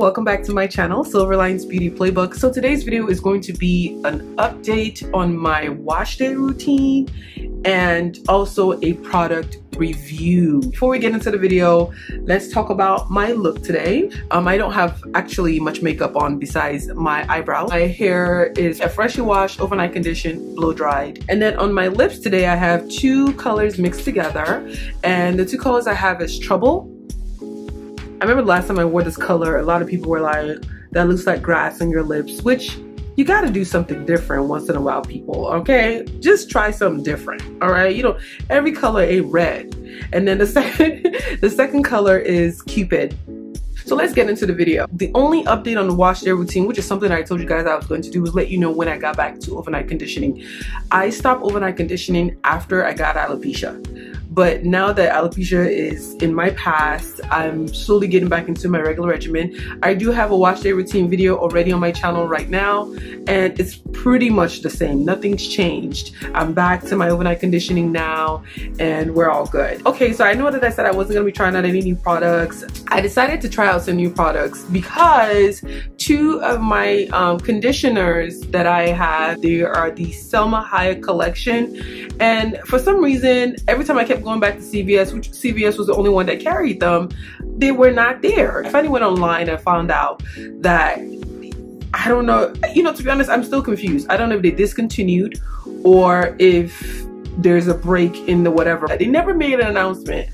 welcome back to my channel, Silverline's Beauty Playbook. So today's video is going to be an update on my wash day routine and also a product review. Before we get into the video, let's talk about my look today. I don't have actually much makeup on besides my eyebrows. My hair is a freshly washed, overnight conditioned, blow dried. And then on my lips today, I have two colors mixed together. And the two colors I have is Trouble. I remember the last time I wore this color, a lot of people were like, that looks like grass on your lips, which you gotta do something different once in a while, people, okay? Just try something different, all right? You know, every color ain't red. And then the second color is Cupid. So let's get into the video. The only update on the wash day routine, which is something I told you guys I was going to do, was let you know when I got back to overnight conditioning. I stopped overnight conditioning after I got alopecia. But now that alopecia is in my past, I'm slowly getting back into my regular regimen. I do have a wash day routine video already on my channel right now, and it's pretty much the same. Nothing's changed. I'm back to my overnight conditioning now, and we're all good. Okay, so I know that I said I wasn't gonna be trying out any new products. I decided to try out some new products because two of my conditioners that I have, they are the Selma Hayek collection. And for some reason, every time I kept going back to CVS, which CVS was the only one that carried them, they were not there. I finally went online and found out that, I don't know, you know, to be honest, I'm still confused. I don't know if they discontinued or if there's a break in the whatever. They never made an announcement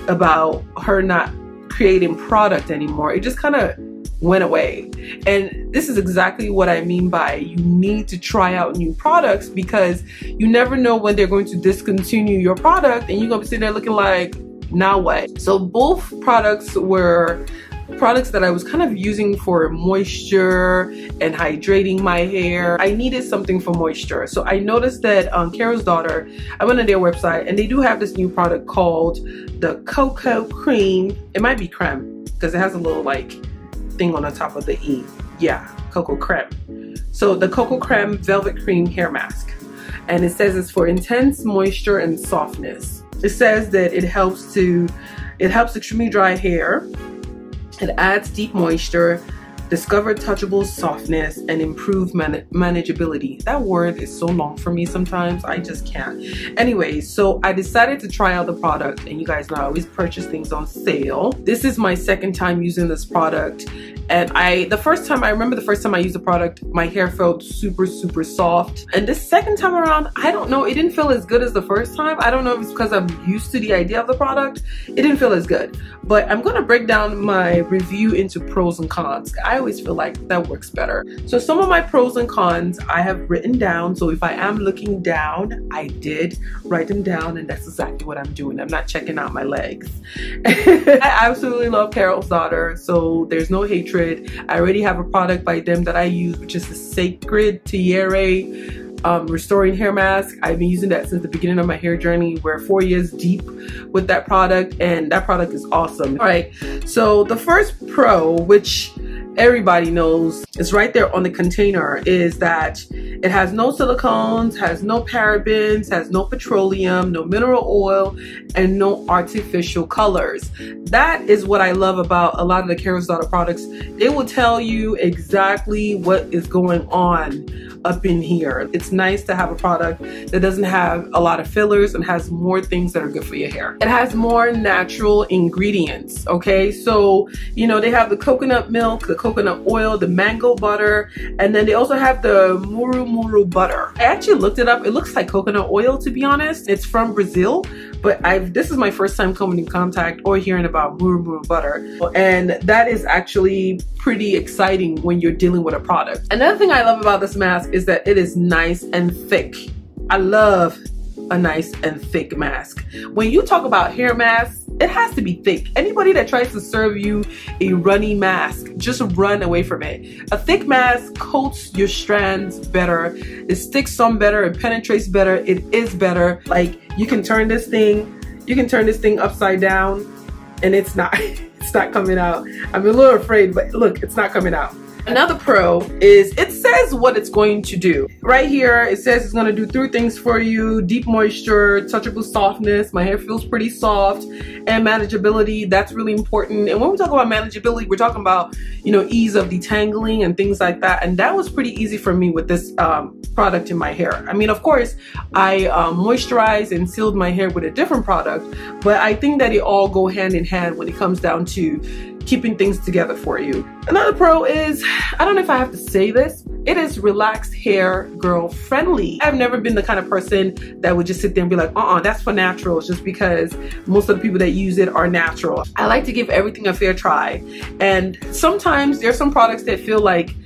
about her not creating product anymore. It just kind of went away. And this is exactly what I mean by you need to try out new products, because you never know when they're going to discontinue your product and you're gonna be sitting there looking like, now what? So both products were products that I was kind of using for moisture and hydrating my hair. I needed something for moisture. So I noticed that Carol's Daughter, I went on their website and they do have this new product called the COCO CREME. It might be creme because it has a little like thing on the top of the E. Yeah, COCO CREME. So the COCO CREME Velvet Cream Hair Mask. And it says it's for intense moisture and softness. It says that it helps extremely dry hair. It adds deep moisture, discover touchable softness, and improve manageability. That word is so long for me sometimes, I just can't. Anyway, so I decided to try out the product, and you guys know I always purchase things on sale. This is my second time using this product, and I remember the first time I used the product, my hair felt super, super soft. And this second time around, I don't know, it didn't feel as good as the first time. I don't know if it's because I'm used to the idea of the product. It didn't feel as good. But I'm gonna break down my review into pros and cons. I always feel like that works better. So some of my pros and cons I have written down. So if I am looking down, I did write them down, and that's exactly what I'm doing. I'm not checking out my legs. I absolutely love Carol's Daughter, so there's no hatred. I already have a product by them that I use, which is the Sacred Tiare restoring hair mask. I've been using that since the beginning of my hair journey. We're 4 years deep with that product, and that product is awesome. All right, so the first pro, which everybody knows, is right there on the container, is that it has no silicones, has no parabens, has no petroleum, no mineral oil, and no artificial colors. That is what I love about a lot of the Carol's Daughter products. They will tell you exactly what is going on up in here. It's nice to have a product that doesn't have a lot of fillers and has more things that are good for your hair. It has more natural ingredients, okay? So, you know, they have the coconut milk, the coconut oil, the mango butter, and then they also have the muru butter. I actually looked it up. It looks like coconut oil, to be honest. It's from Brazil, but this is my first time coming in contact or hearing about muru butter. And that is actually pretty exciting when you're dealing with a product. Another thing I love about this mask is that it is nice and thick. I love a nice and thick mask. When you talk about hair masks, it has to be thick. Anybody that tries to serve you a runny mask, just run away from it. A thick mask coats your strands better. It sticks on better. It penetrates better. It is better. Like, you can turn this thing upside down and it's not coming out. I'm a little afraid, but look, it's not coming out. Another pro is it says what it's going to do. Right here, it says it's going to do 3 things for you: deep moisture, touchable softness, my hair feels pretty soft, and manageability. That's really important. And when we talk about manageability, we're talking about, you know, ease of detangling and things like that. And that was pretty easy for me with this product in my hair. I mean, of course, I moisturized and sealed my hair with a different product, but I think that it all go hand in hand when it comes down to keeping things together for you. Another pro is, I don't know if I have to say this, it is relaxed hair girl friendly. I've never been the kind of person that would just sit there and be like, that's for naturals, just because most of the people that use it are natural. I like to give everything a fair try. And sometimes there's some products that feel like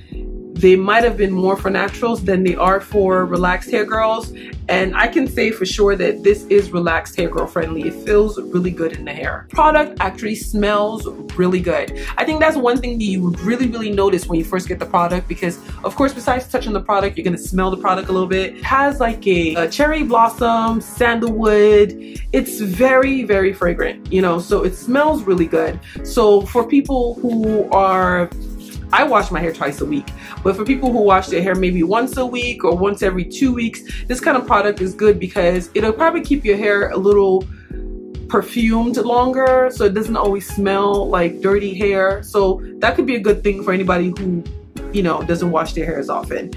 they might have been more for naturals than they are for relaxed hair girls. And I can say for sure that this is relaxed hair girl friendly. It feels really good in the hair. Product actually smells really good. I think that's one thing that you would really notice when you first get the product, because of course, besides touching the product, you're gonna smell the product a little bit. It has like a cherry blossom, sandalwood. It's very fragrant, you know, so it smells really good. So for people who are, I wash my hair twice a week, but for people who wash their hair maybe once a week or once every 2 weeks, this kind of product is good because it'll probably keep your hair a little perfumed longer, so it doesn't always smell like dirty hair. So that could be a good thing for anybody who, you know, doesn't wash their hair as often.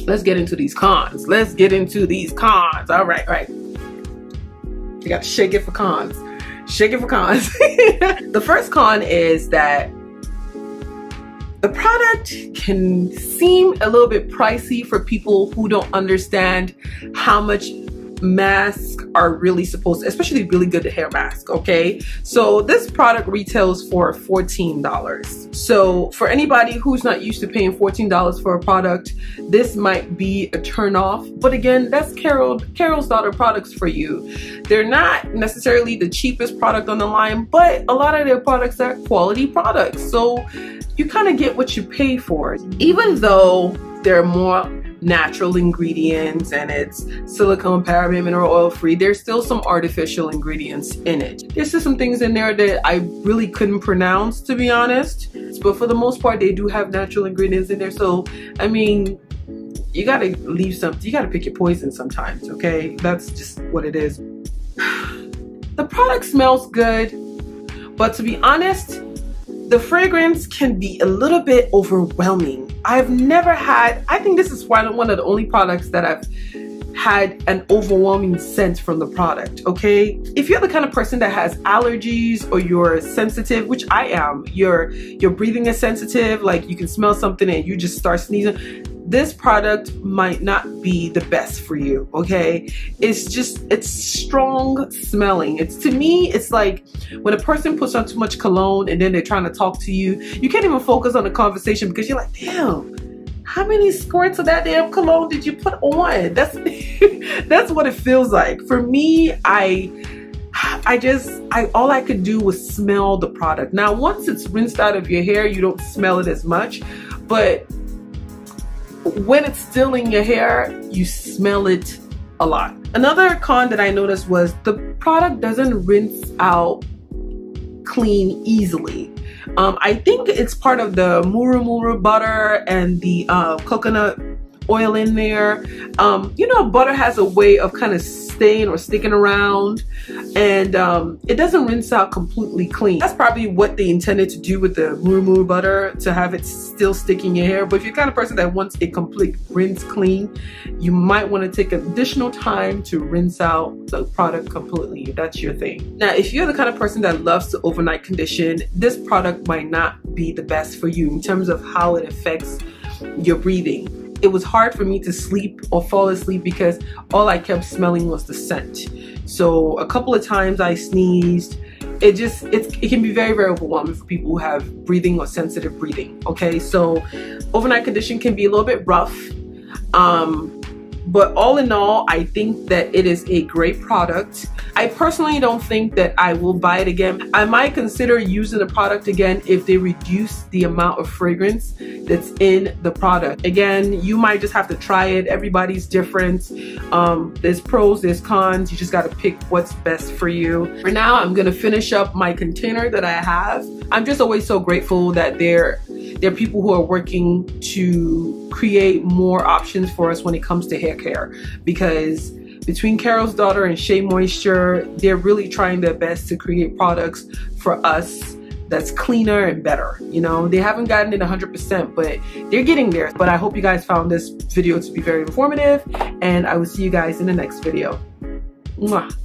Let's get into these cons. Let's get into these cons. All right. You got to shake it for cons. Shake it for cons. The first con is that the product can seem a little bit pricey for people who don't understand how much masks are really supposed to, especially really good hair mask, okay? So this product retails for $14. So for anybody who's not used to paying $14 for a product, this might be a turn off. But again, that's Carol's Daughter products for you. They're not necessarily the cheapest product on the line, but a lot of their products are quality products. So you kind of get what you pay for. Even though there are more natural ingredients and it's silicone, paraben, mineral oil free, there's still some artificial ingredients in it. There's just some things in there that I really couldn't pronounce, to be honest, but for the most part they do have natural ingredients in there. So I mean, you gotta leave something, you gotta pick your poison sometimes, okay? That's just what it is. The product smells good, but to be honest, the fragrance can be a little bit overwhelming. I've never had, I think this is one of the only products that I've had an overwhelming scent from the product, okay? If you're the kind of person that has allergies or you're sensitive, which I am, your breathing is sensitive, like you can smell something and you just start sneezing, this product might not be the best for you, okay? It's strong smelling. To me, it's like when a person puts on too much cologne and then they're trying to talk to you, you can't even focus on the conversation because you're like, damn, how many squirts of that damn cologne did you put on? That's that's what it feels like. For me, all I could do was smell the product. Now, once it's rinsed out of your hair, you don't smell it as much, but when it's still in your hair, you smell it a lot. Another con that I noticed was the product doesn't rinse out clean easily. I think it's part of the muru butter and the coconut oil in there. You know, butter has a way of kind of staying or sticking around, and it doesn't rinse out completely clean. That's probably what they intended to do with the muru butter, to have it still stick in your hair. But if you're the kind of person that wants a complete rinse clean, you might want to take additional time to rinse out the product completely, if that's your thing. Now, if you're the kind of person that loves to overnight condition, this product might not be the best for you in terms of how it affects your breathing. It was hard for me to sleep or fall asleep because all I kept smelling was the scent. So a couple of times I sneezed. It can be very overwhelming for people who have breathing or sensitive breathing, okay? So overnight condition can be a little bit rough. But all in all, I think that it is a great product. I personally don't think that I will buy it again. I might consider using the product again if they reduce the amount of fragrance that's in the product. Again, you might just have to try it. Everybody's different. There's pros, there's cons. You just got to pick what's best for you. For now, I'm going to finish up my container that I have. I'm just always so grateful that There are people who are working to create more options for us when it comes to hair care, because between Carol's Daughter and Shea Moisture, they're really trying their best to create products for us that's cleaner and better. You know, they haven't gotten it 100%, but they're getting there. But I hope you guys found this video to be very informative, and I will see you guys in the next video. Mwah.